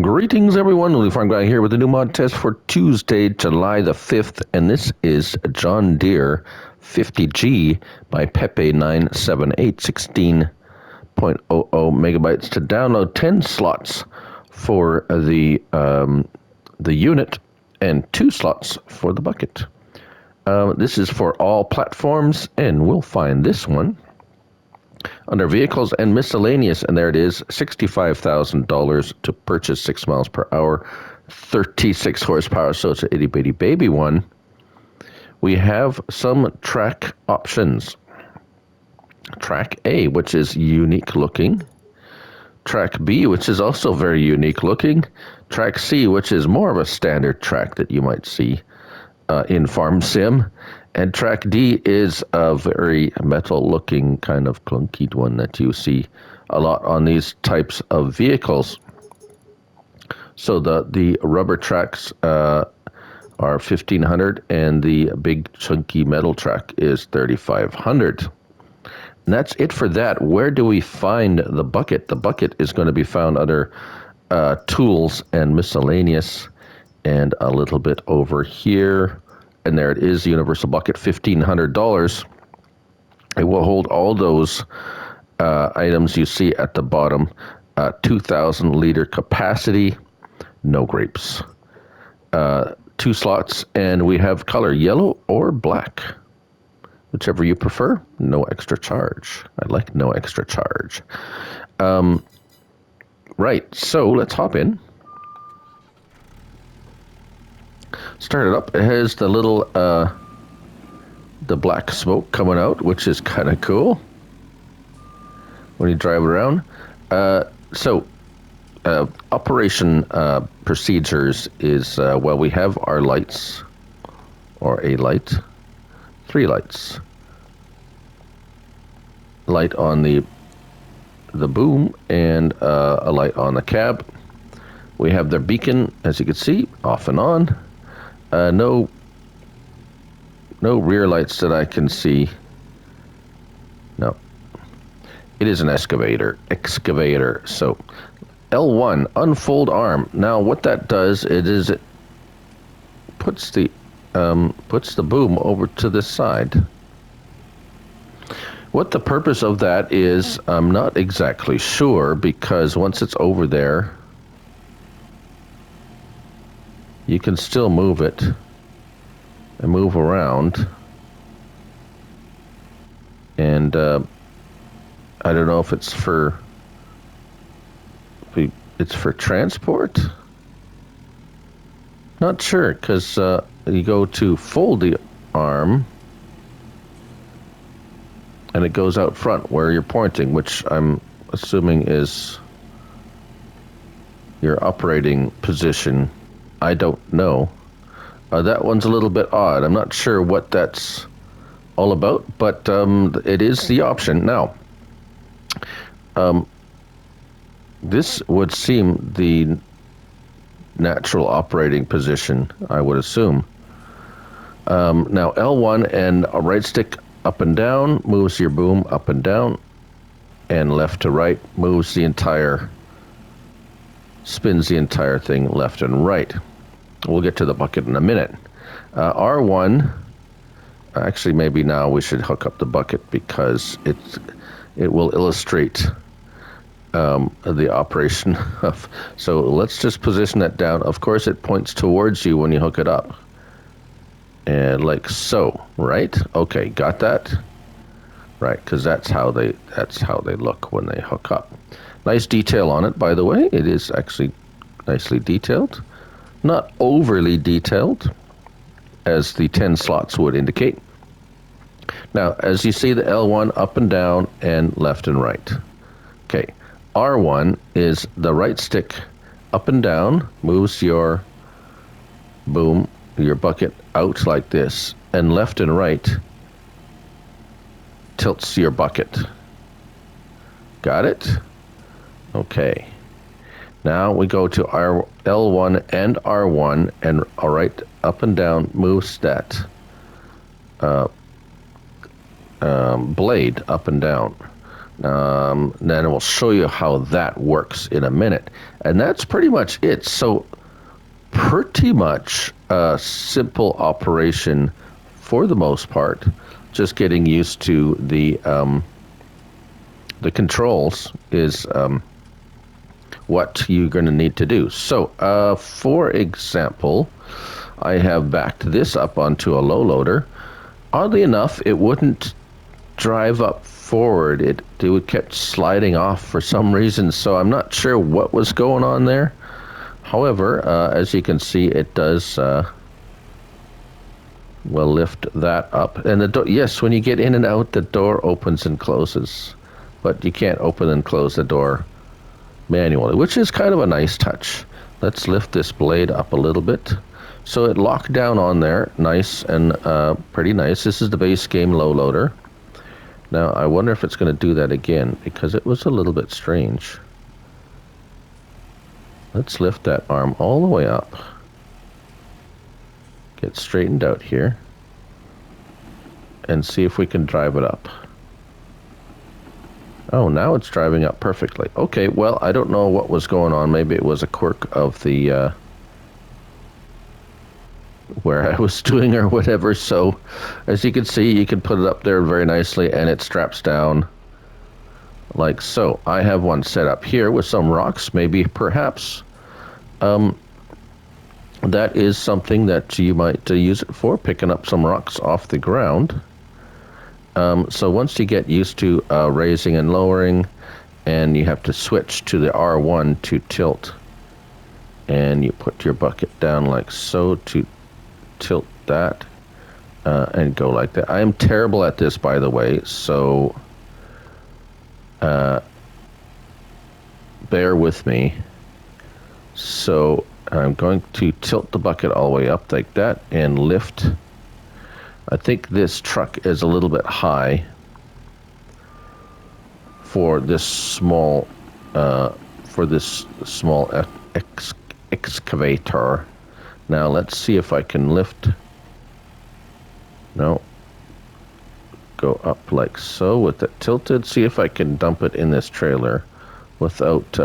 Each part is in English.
Greetings everyone, Lily Farm Guy here with a new mod test for Tuesday, July the 5th, and this is John Deere 50G by Pepe 978, 16.00 megabytes to download, 10 slots for the unit and 2 slots for the bucket. This is for all platforms, and we'll find this one under vehicles and miscellaneous, and there it is, $65,000 to purchase 6 miles per hour, 36 horsepower, so it's an itty bitty baby one. We have some track options. Track A, which is unique looking. Track B, which is also very unique looking. Track C, which is more of a standard track that you might see in Farm Sim. And Track D is a very metal-looking kind of clunky one that you see a lot on these types of vehicles. So the rubber tracks are $1,500, and the big chunky metal track is $3,500. And that's it for that. Where do we find the bucket? The bucket is going to be found under tools and miscellaneous, and a little bit over here. And there it is, the universal bucket, $1,500. It will hold all those items you see at the bottom. 2,000 liter capacity, no grapes. 2 slots, and we have color yellow or black, whichever you prefer. No extra charge. I like no extra charge. Right, so let's hop in. Start it up. It has the little, the black smoke coming out, which is kind of cool when you drive around. Operation procedures is, well, we have our lights, or a light, 3 lights. Light on the boom, and a light on the cab. We have their beacon, as you can see, off and on. No rear lights that I can see. No. It is an excavator. So L1, unfold arm. Now what that does, it puts the boom over to this side. What the purpose of that is, I'm not exactly sure, because once it's over there, you can still move it and move around. And I don't know if it's for transport. Not sure, because you go to fold the arm, and it goes out front where you're pointing, which I'm assuming is your operating position. I don't know. That one's a little bit odd. I'm not sure what that's all about, but it is the option. Now, this would seem the natural operating position, I would assume. Now, L1 and a right stick up and down moves your boom up and down, and left to right moves spins the entire thing left and right. We'll get to the bucket in a minute. R1, actually maybe now we should hook up the bucket, because it will illustrate the operation of. So let's just position that down. Of course it points towards you when you hook it up. And like so, right? Okay, got that? Right, because that's how they look when they hook up. Nice detail on it, by the way. It is actually nicely detailed. Not overly detailed, as the 10 slots would indicate. Now, as you see, the L1 up and down and left and right. Okay, R1 is the right stick up and down, moves your boom, your bucket out like this, and left and right tilts your bucket. Got it? Okay. Now we go to our L1 and R1, and right up and down moves that blade up and down. Then we'll show you how that works in a minute. And that's pretty much it. So pretty much a simple operation for the most part. Just getting used to the controls is what you're going to need to do. So, for example, I have backed this up onto a low loader. Oddly enough, it wouldn't drive up forward. It kept sliding off for some reason, so I'm not sure what was going on there. However, as you can see, it does we'll lift that up. And the door, yes, when you get in and out, the door opens and closes. But you can't open and close the door manually, which is kind of a nice touch. Let's lift this blade up a little bit. So it locked down on there, nice and pretty nice. This is the base game low loader. Now, I wonder if it's going to do that again, because it was a little bit strange. Let's lift that arm all the way up. Get straightened out here. And see if we can drive it up. Oh, now it's driving up perfectly. Okay, well, I don't know what was going on. Maybe it was a quirk of the where I was doing or whatever. So, as you can see, you can put it up there very nicely, and it straps down like so. I have one set up here with some rocks. Maybe, perhaps, that is something that you might use it for, picking up some rocks off the ground. So once you get used to raising and lowering, and you have to switch to the R1 to tilt, and you put your bucket down like so to tilt that, and go like that. I am terrible at this, by the way, so bear with me. So I'm going to tilt the bucket all the way up like that and lift. I think this truck is a little bit high for this small excavator. Now let's see if I can lift. No. Go up like so with it tilted. See if I can dump it in this trailer without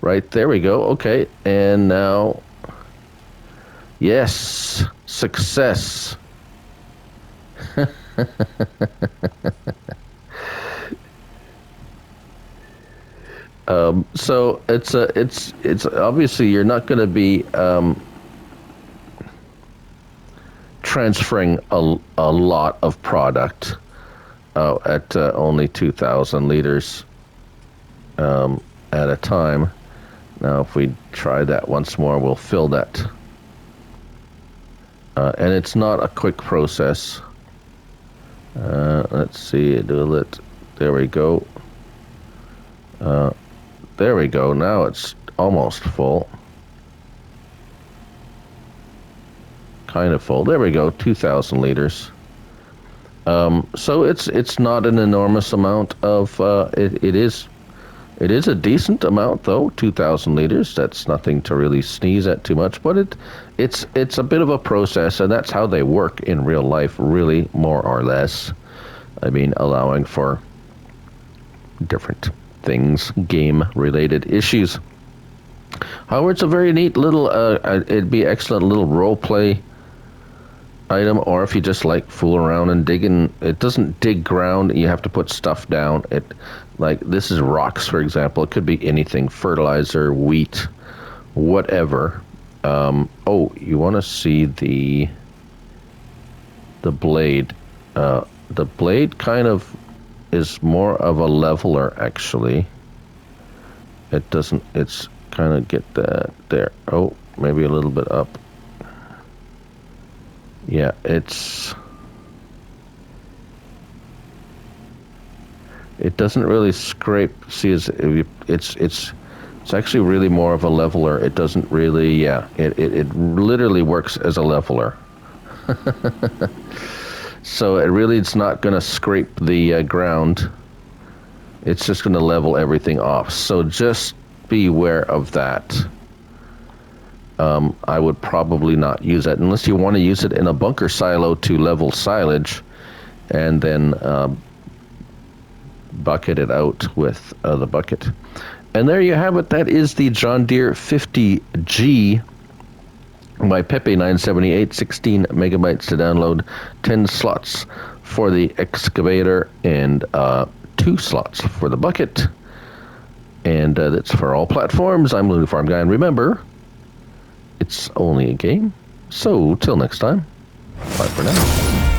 right, there we go. Okay, and now, yes, success. So it's obviously you're not going to be transferring a lot of product at only 2,000 liters at a time. Now, if we try that once more, we'll fill that. And it's not a quick process. Let's see, do it. There we go. There we go. Now it's almost full. Kind of full. There we go. 2,000 liters. So it's not an enormous amount of. It is a decent amount, though. 2,000 liters. That's nothing to really sneeze at too much. But it's a bit of a process, and that's how they work in real life, really, more or less. I mean, allowing for different things, game-related issues. However, it's a very neat little. It'd be excellent little role play item, or if you just like fool around and digging. It doesn't dig ground. You have to put stuff down. Like this is rocks, for example. It could be anything: fertilizer, wheat, whatever. Oh, you want to see the blade? The blade kind of is more of a leveler, actually. It doesn't. It's kind of get that there. Oh, maybe a little bit up. Yeah, it doesn't really scrape. See, it's actually really more of a leveler. It doesn't really, yeah. It literally works as a leveler. So it's not going to scrape the ground. It's just going to level everything off. So just beware of that. I would probably not use that unless you want to use it in a bunker silo to level silage. and then bucket it out with the bucket. And there you have it. That is the John Deere 50G by Pepe 978, 16 megabytes to download, 10 slots for the excavator, and 2 slots for the bucket. And that's for all platforms. I'm Looney Farm Guy, and remember, it's only a game. So, till next time, bye for now.